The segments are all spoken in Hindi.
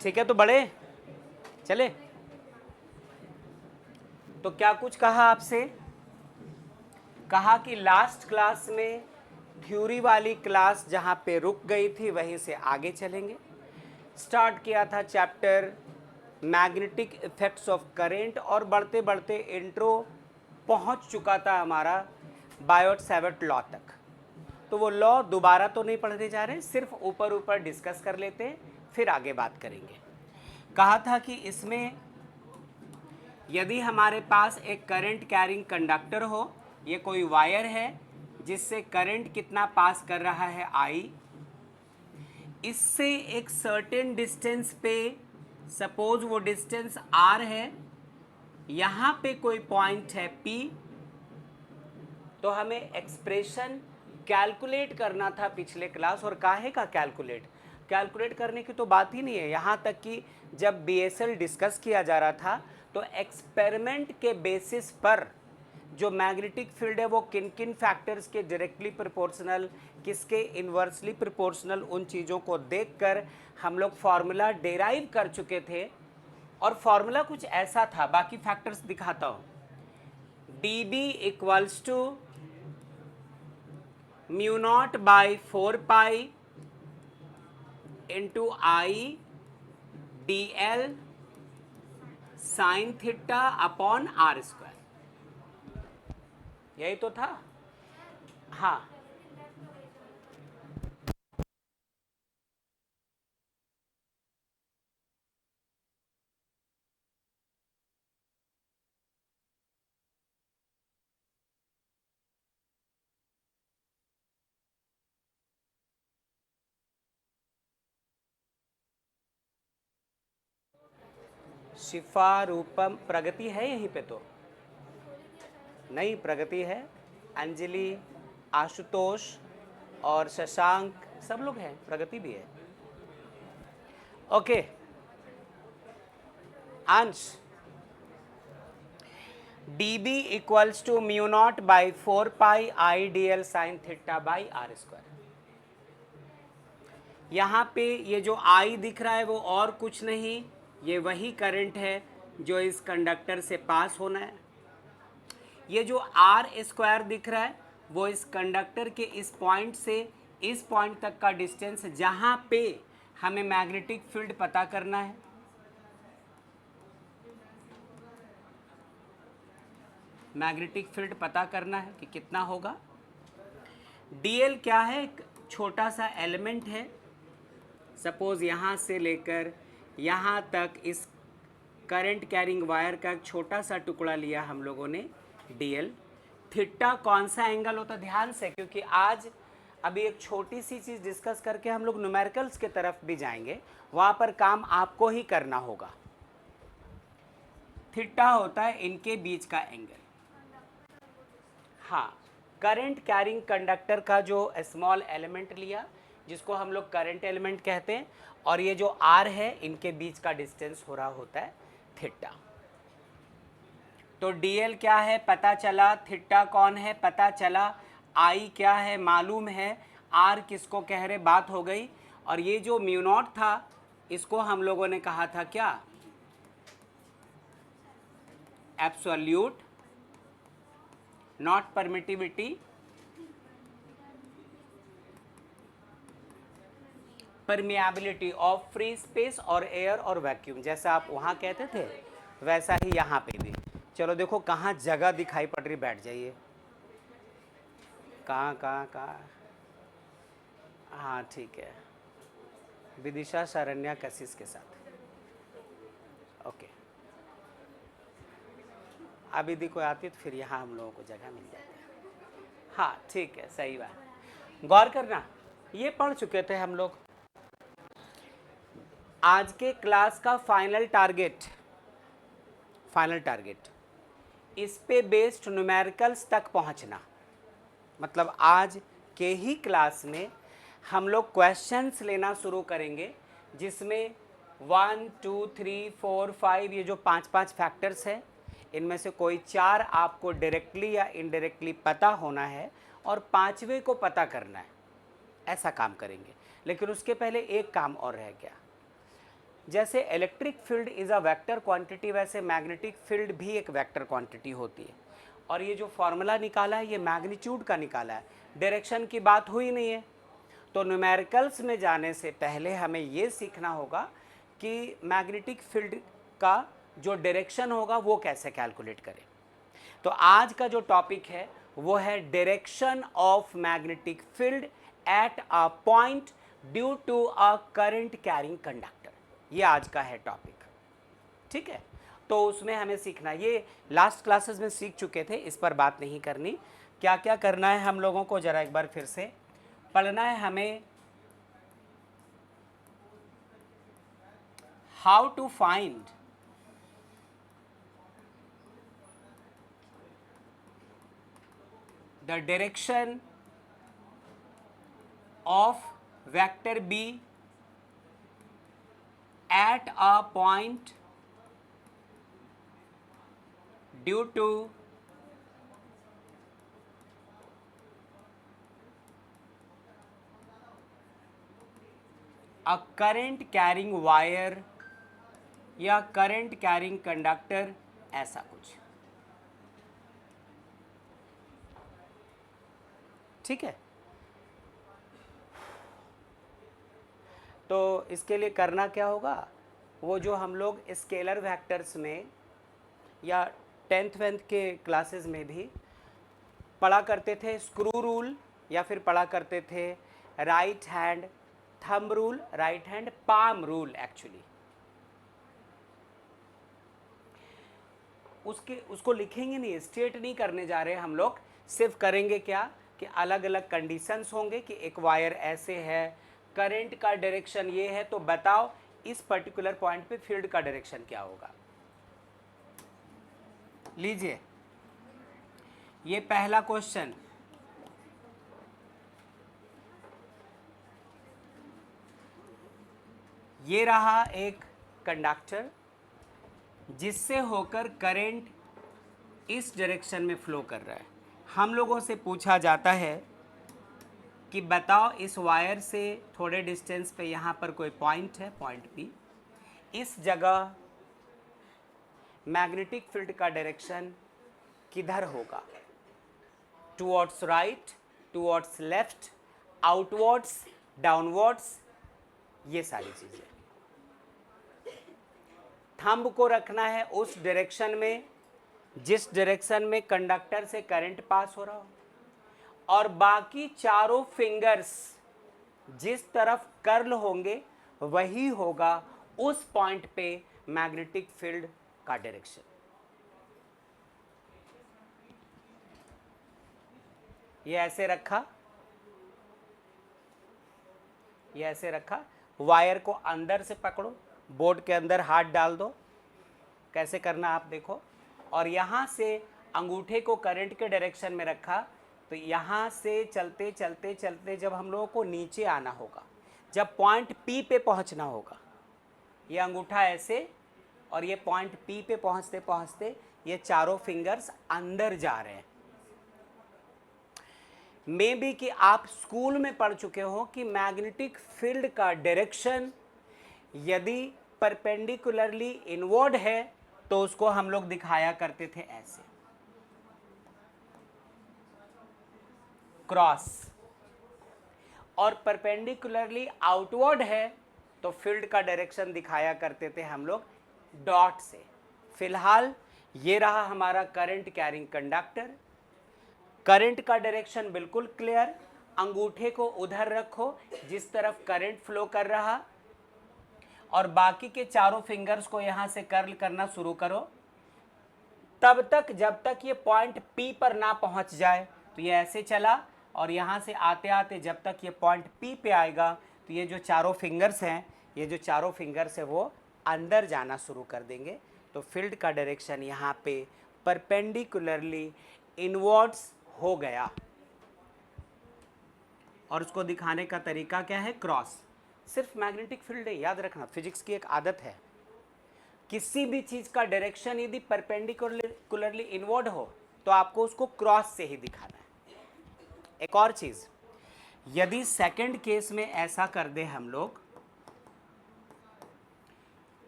ठीक है, तो बड़े चले। तो क्या कुछ कहा आपसे, कहा कि लास्ट क्लास में थ्योरी वाली क्लास जहां पे रुक गई थी वहीं से आगे चलेंगे। स्टार्ट किया था chapter magnetic effects of current और बढ़ते बढ़ते इंट्रो पहुंच चुका था हमारा बायोट सैवर्ट लॉ तक। तो वो लॉ दोबारा तो नहीं पढ़ने जा रहे, सिर्फ ऊपर ऊपर डिस्कस कर लेते हैं, फिर आगे बात करेंगे। कहा था कि इसमें यदि हमारे पास एक करंट कैरिंग कंडक्टर हो, ये कोई वायर है जिससे करंट कितना पास कर रहा है आई, इससे एक सर्टेन डिस्टेंस पे, सपोज वो डिस्टेंस आर है, यहाँ पे कोई पॉइंट है पी, तो हमें एक्सप्रेशन कैलकुलेट करना था पिछले क्लास। और काहे का कैलकुलेट करने की तो बात ही नहीं है, यहाँ तक कि जब बीएसएल डिस्कस किया जा रहा था तो एक्सपेरिमेंट के बेसिस पर जो मैग्नेटिक फील्ड है वो किन किन फैक्टर्स के डायरेक्टली प्रोपोर्शनल, किसके इन्वर्सली प्रोपोर्शनल, उन चीज़ों को देखकर हम लोग फॉर्मूला डेराइव कर चुके थे। और फॉर्मूला कुछ ऐसा था, बाकी फैक्टर्स दिखाता हूँ। D B equals to mu naught by 4 pi into I d l sine theta upon r square, यही तो था। हाँ, शिफा रूपम प्रगति है यहीं पे, तो नहीं प्रगति है, अंजलि, आशुतोष और शशांक सब लोग हैं, प्रगति भी है। Okay Ansh, d B equals to mu naught by 4 pi I d l sine theta by r square. यहाँ पे ये जो आई दिख रहा है वो और कुछ नहीं, ये वही करंट है जो इस कंडक्टर से पास होना है। ये जो आर स्क्वायर दिख रहा है वो इस कंडक्टर के इस पॉइंट से इस पॉइंट तक का डिस्टेंस, जहाँ पे हमें मैग्नेटिक फील्ड पता करना है। मैग्नेटिक फील्ड पता करना है कि कितना होगा। डीएल क्या है, एक छोटा सा एलिमेंट है, सपोज यहाँ से लेकर यहाँ तक इस करंट कैरिंग वायर का एक छोटा सा टुकड़ा लिया हम लोगों ने, डीएल। थीटा कौन सा एंगल होता है, ध्यान से, क्योंकि आज अभी एक छोटी सी चीज़ डिस्कस करके हम लोग न्यूमेरिकल्स के तरफ भी जाएंगे, वहाँ पर काम आपको ही करना होगा। थीटा होता है इनके बीच का एंगल। हाँ, करंट कैरिंग कंडक्टर का जो स्मॉल एलिमेंट लिया जिसको हम लोग करंट एलिमेंट कहते हैं, और ये जो आर है इनके बीच का डिस्टेंस हो रहा होता है थीटा। तो डीएल क्या है पता चला, थीटा कौन है पता चला, आई क्या है मालूम है, आर किसको कह रहे बात हो गई। और ये जो म्यू नॉट था इसको हम लोगों ने कहा था क्या, absolute not permittivity, permeability of free space और एयर और वैक्यूम, जैसा आप वहाँ कहते थे वैसा ही यहाँ पे भी। चलो देखो कहाँ जगह दिखाई पड़ रही, बैठ जाइए। कहाँ कहाँ कहाँ, हाँ ठीक है, विदिशा शरण्या कशिश के साथ। ओके, अब यदि कोई आती तो फिर यहाँ हम लोगों को जगह मिल जाती है। हाँ ठीक है, सही बात, गौर करना, ये पढ़ चुके थे हम लोग। आज के क्लास का फाइनल टारगेट इस पे बेस्ड न्यूमेरिकल्स तक पहुंचना। मतलब आज के ही क्लास में हम लोग क्वेश्चंस लेना शुरू करेंगे जिसमें 1 2 3 4 5 ये जो 5 फैक्टर्स हैं इनमें से कोई 4 आपको डायरेक्टली या इनडायरेक्टली पता होना है और 5वें को पता करना है, ऐसा काम करेंगे। लेकिन उसके पहले एक काम और रह गया, जैसे electric field is a vector quantity, वैसे मैग्नेटिक फील्ड भी एक वेक्टर क्वांटिटी होती है। और ये जो फॉर्मूला निकाला है ये मैग्नीट्यूड का निकाला है, डायरेक्शन की बात हुई नहीं है। तो न्यूमेरिकल्स में जाने से पहले हमें ये सीखना होगा कि मैग्नेटिक फील्ड का जो डायरेक्शन होगा वो कैसे कैलकुलेट करें। तो आज का जो टॉपिक है वो है direction of magnetic field at a point due to a current carrying conductor. ये आज का है टॉपिक, ठीक है। तो उसमें हमें सीखना, ये लास्ट क्लासेस में सीख चुके थे, इस पर बात नहीं करनी। क्या क्या करना है हम लोगों को जरा एक बार फिर से पढ़ना है हमें। How to find the direction of vector B at a point due to a current carrying wire या current carrying conductor, ऐसा कुछ, ठीक है। तो इसके लिए करना क्या होगा, वो जो हम लोग स्केलर वेक्टर्स में या 10th 12th के क्लासेस में भी पढ़ा करते थे, स्क्रू रूल, या फिर पढ़ा करते थे right hand thumb rule, right hand palm rule. Actually उसको लिखेंगे नहीं, स्टेट नहीं करने जा रहे हम लोग, सिर्फ करेंगे क्या कि अलग अलग कंडीशंस होंगे कि एक वायर ऐसे है, करंट का डायरेक्शन ये है, तो बताओ इस पर्टिकुलर पॉइंट पे फील्ड का डायरेक्शन क्या होगा। लीजिए ये पहला क्वेश्चन, ये रहा एक कंडक्टर जिससे होकर करंट इस डायरेक्शन में फ्लो कर रहा है। हम लोगों से पूछा जाता है कि बताओ इस वायर से थोड़े डिस्टेंस पे यहाँ पर कोई पॉइंट है, पॉइंट पी, इस जगह मैग्नेटिक फील्ड का डायरेक्शन किधर होगा, towards right, towards left, outwards, downwards, ये सारी चीज़ें। थंब को रखना है उस डायरेक्शन में जिस डायरेक्शन में कंडक्टर से करंट पास हो रहा हो, और बाकी चारों फिंगर्स जिस तरफ कर्ल होंगे वही होगा उस पॉइंट पे मैग्नेटिक फील्ड का डायरेक्शन। ये ऐसे रखा, ये ऐसे रखा, वायर को अंदर से पकड़ो, बोर्ड के अंदर हाथ डाल दो, कैसे करना आप देखो, और यहाँ से अंगूठे को करंट के डायरेक्शन में रखा, तो यहाँ से चलते चलते चलते जब हम लोगों को नीचे आना होगा, जब पॉइंट पी पे पहुँचना होगा, ये अंगूठा ऐसे, और ये पॉइंट पी पे पहुँचते पहुँचते ये चारों फिंगर्स अंदर जा रहे हैं। मे बी कि आप स्कूल में पढ़ चुके हो कि मैग्नेटिक फील्ड का डायरेक्शन यदि परपेंडिकुलरली इनवर्ड है तो उसको हम लोग दिखाया करते थे ऐसे, क्रॉस, और परपेंडिकुलरली आउटवर्ड है तो फील्ड का डायरेक्शन दिखाया करते थे हम लोग डॉट से। फिलहाल ये रहा हमारा करंट कैरिंग कंडक्टर, करंट का डायरेक्शन बिल्कुल क्लियर, अंगूठे को उधर रखो जिस तरफ करंट फ्लो कर रहा, और बाकी के चारों फिंगर्स को यहाँ से कर्ल करना शुरू करो तब तक जब तक ये पॉइंट पी पर ना पहुँच जाए। तो ये ऐसे चला, और यहाँ से आते आते जब तक ये पॉइंट पी पे आएगा तो ये जो चारों फिंगर्स हैं, ये जो चारों फिंगर्स है वो अंदर जाना शुरू कर देंगे। तो फील्ड का डायरेक्शन यहाँ पे परपेंडिकुलरली इनवर्ड्स हो गया, और उसको दिखाने का तरीका क्या है, क्रॉस। सिर्फ मैग्नेटिक फील्ड है, याद रखना, फिजिक्स की एक आदत है, किसी भी चीज़ का डायरेक्शन यदि परपेंडिकुलरली इनवर्ड हो तो आपको उसको क्रॉस से ही दिखाना है। एक और चीज़, यदि सेकंड केस में ऐसा कर दे हम लोग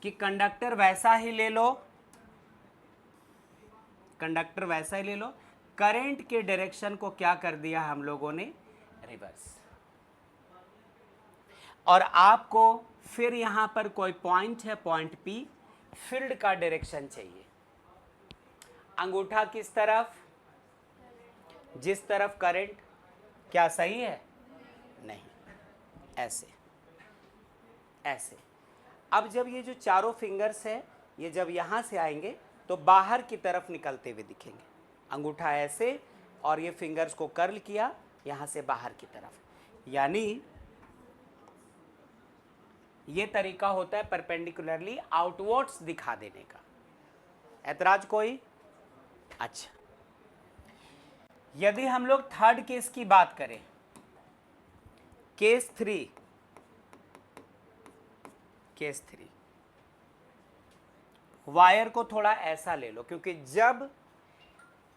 कि कंडक्टर वैसा ही ले लो, कंडक्टर वैसा ही ले लो, करंट के डायरेक्शन को क्या कर दिया हम लोगों ने, रिवर्स। और आपको फिर यहां पर कोई पॉइंट है, पॉइंट पी, फील्ड का डायरेक्शन चाहिए। अंगूठा किस तरफ, जिस तरफ करंट, क्या सही है, नहीं, ऐसे ऐसे। अब जब ये जो चारों फिंगर्स है ये जब यहां से आएंगे तो बाहर की तरफ निकलते हुए दिखेंगे। अंगूठा ऐसे और ये फिंगर्स को कर्ल किया यहां से बाहर की तरफ, यानी ये तरीका होता है परपेंडिकुलरली आउटवर्ड्स दिखा देने का। ऐतराज कोई? अच्छा, यदि हम लोग थर्ड केस की बात करें, केस 3, केस 3, वायर को थोड़ा ऐसा ले लो, क्योंकि जब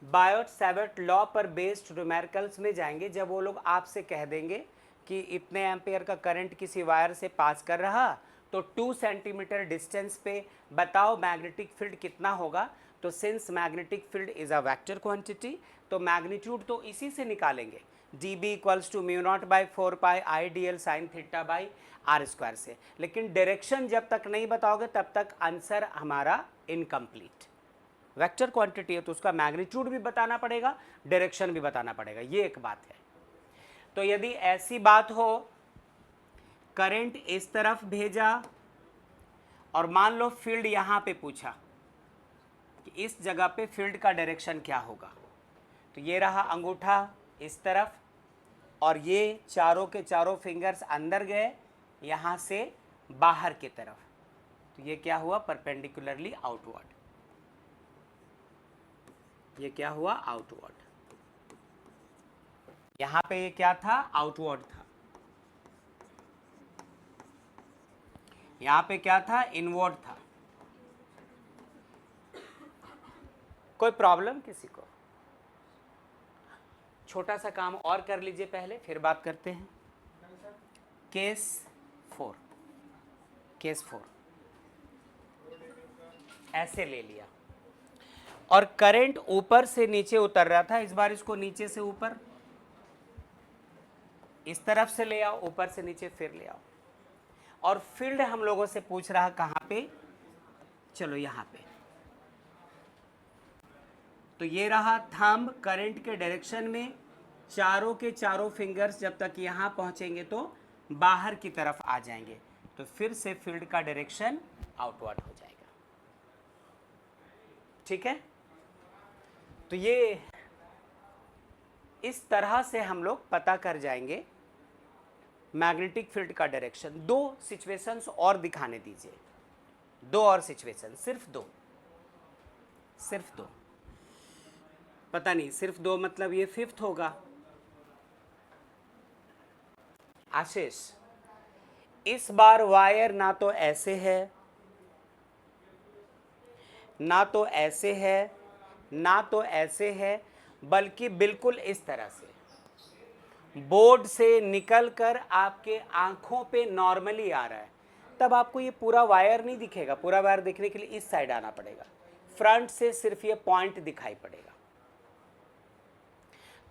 बायोट-सैवर्ट लॉ पर बेस्ड न्यूमेरिकल्स में जाएंगे, जब वो लोग आपसे कह देंगे कि इतने एम्पेयर का करंट किसी वायर से पास कर रहा तो 2 सेंटीमीटर डिस्टेंस पे बताओ मैग्नेटिक फील्ड कितना होगा, तो since magnetic field is a vector quantity तो मैग्नीट्यूड तो इसी से निकालेंगे, dB equals to mu naught by 4 pi I d l sine theta by r square से। लेकिन डायरेक्शन जब तक नहीं बताओगे तब तक आंसर हमारा इनकम्प्लीट। वेक्टर क्वांटिटी है तो उसका मैग्नीट्यूड भी बताना पड़ेगा, डायरेक्शन भी बताना पड़ेगा, ये एक बात है। तो यदि ऐसी बात हो, करंट इस तरफ भेजा और मान लो फील्ड यहां पे पूछा कि इस जगह पे फील्ड का डायरेक्शन क्या होगा, तो ये रहा अंगूठा इस तरफ और ये चारों के चारों फिंगर्स अंदर गए यहां से बाहर की तरफ, तो ये क्या हुआ, परपेंडिकुलरली आउटवर्ड। ये क्या हुआ, आउटवर्ड। यहां पे ये क्या था, आउटवर्ड था। यहां पे क्या था, इनवर्ड था। कोई प्रॉब्लम किसी को? छोटा सा काम और कर लीजिए पहले, फिर बात करते हैं। केस 4, केस 4 ऐसे ले लिया और करंट ऊपर से नीचे उतर रहा था, इस बार इसको नीचे से ऊपर, इस तरफ से ले आओ, ऊपर से नीचे फिर ले आओ। और फील्ड हम लोगों से पूछ रहा कहां पे, चलो यहां पे। तो ये रहा थंब करंट के डायरेक्शन में, चारों के चारों फिंगर्स जब तक यहां पहुंचेंगे तो बाहर की तरफ आ जाएंगे, तो फिर से फील्ड का डायरेक्शन आउटवर्ड हो जाएगा। ठीक है, तो ये इस तरह से हम लोग पता कर जाएंगे मैग्नेटिक फील्ड का डायरेक्शन। 2 सिचुएशंस और दिखाने दीजिए, 2 और सिचुएशन, सिर्फ 2, सिर्फ 2, पता नहीं सिर्फ 2 मतलब ये 5th होगा। आशीष, इस बार वायर ना तो ऐसे है, ना तो ऐसे है, ना तो ऐसे है, बल्कि बिल्कुल इस तरह से बोर्ड से निकलकर आपके आंखों पे नॉर्मली आ रहा है। तब आपको ये पूरा वायर नहीं दिखेगा, पूरा वायर देखने के लिए इस साइड आना पड़ेगा, फ्रंट से सिर्फ ये पॉइंट दिखाई पड़ेगा।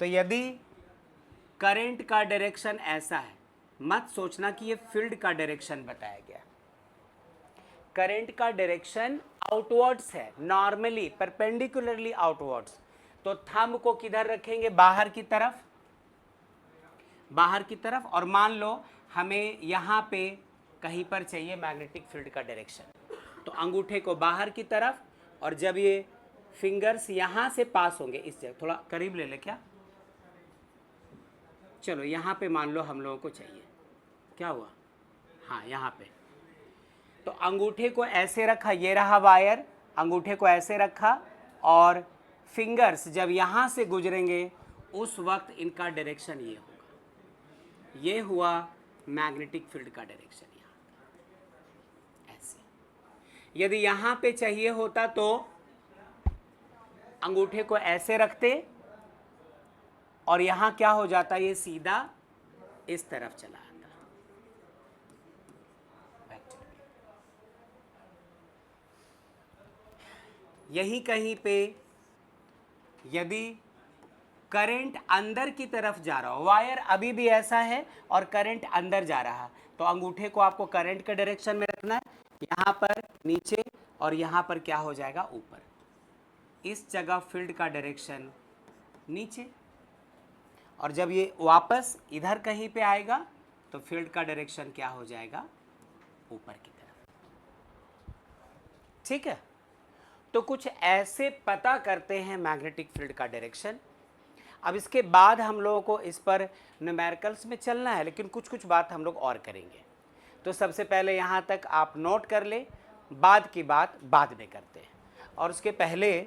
तो यदि करंट का डायरेक्शन ऐसा है, मत सोचना कि ये फील्ड का डायरेक्शन बताया गया। करंट का डायरेक्शन आउटवर्ड्स है, नॉर्मली परपेंडिकुलरली आउटवर्ड्स। तो थंब को किधर रखेंगे, बाहर की तरफ, बाहर की तरफ। और मान लो हमें यहाँ पे कहीं पर चाहिए मैग्नेटिक फील्ड का डायरेक्शन, तो अंगूठे को बाहर की तरफ, और जब ये फिंगर्स यहाँ से पास होंगे, इस जगह थोड़ा करीब ले ले क्या, चलो यहाँ पे मान लो हम लोगों को चाहिए, क्या हुआ, हाँ यहाँ पे, तो अंगूठे को ऐसे रखा, ये रहा वायर, अंगूठे को ऐसे रखा और फिंगर्स जब यहाँ से गुजरेंगे उस वक्त इनका डायरेक्शन ये होगा। ये हुआ मैग्नेटिक फील्ड का डायरेक्शन यहाँ ऐसे। यदि यहाँ पे चाहिए होता तो अंगूठे को ऐसे रखते और यहाँ क्या हो जाता, ये सीधा इस तरफ चला आता। यहीं कहीं पे यदि करंट अंदर की तरफ जा रहा हो, वायर अभी भी ऐसा है और करंट अंदर जा रहा है, तो अंगूठे को आपको करंट के डायरेक्शन में रखना है, यहाँ पर नीचे और यहाँ पर क्या हो जाएगा ऊपर। इस जगह फील्ड का डायरेक्शन नीचे, और जब ये वापस इधर कहीं पे आएगा तो फील्ड का डायरेक्शन क्या हो जाएगा ऊपर की तरफ। ठीक है, तो कुछ ऐसे पता करते हैं मैग्नेटिक फील्ड का डायरेक्शन। अब इसके बाद हम लोगों को इस पर न्यूमेरिकल्स में चलना है, लेकिन कुछ कुछ बात हम लोग और करेंगे। तो सबसे पहले यहाँ तक आप नोट कर ले, बाद की बात बाद में करते हैं। और उसके पहले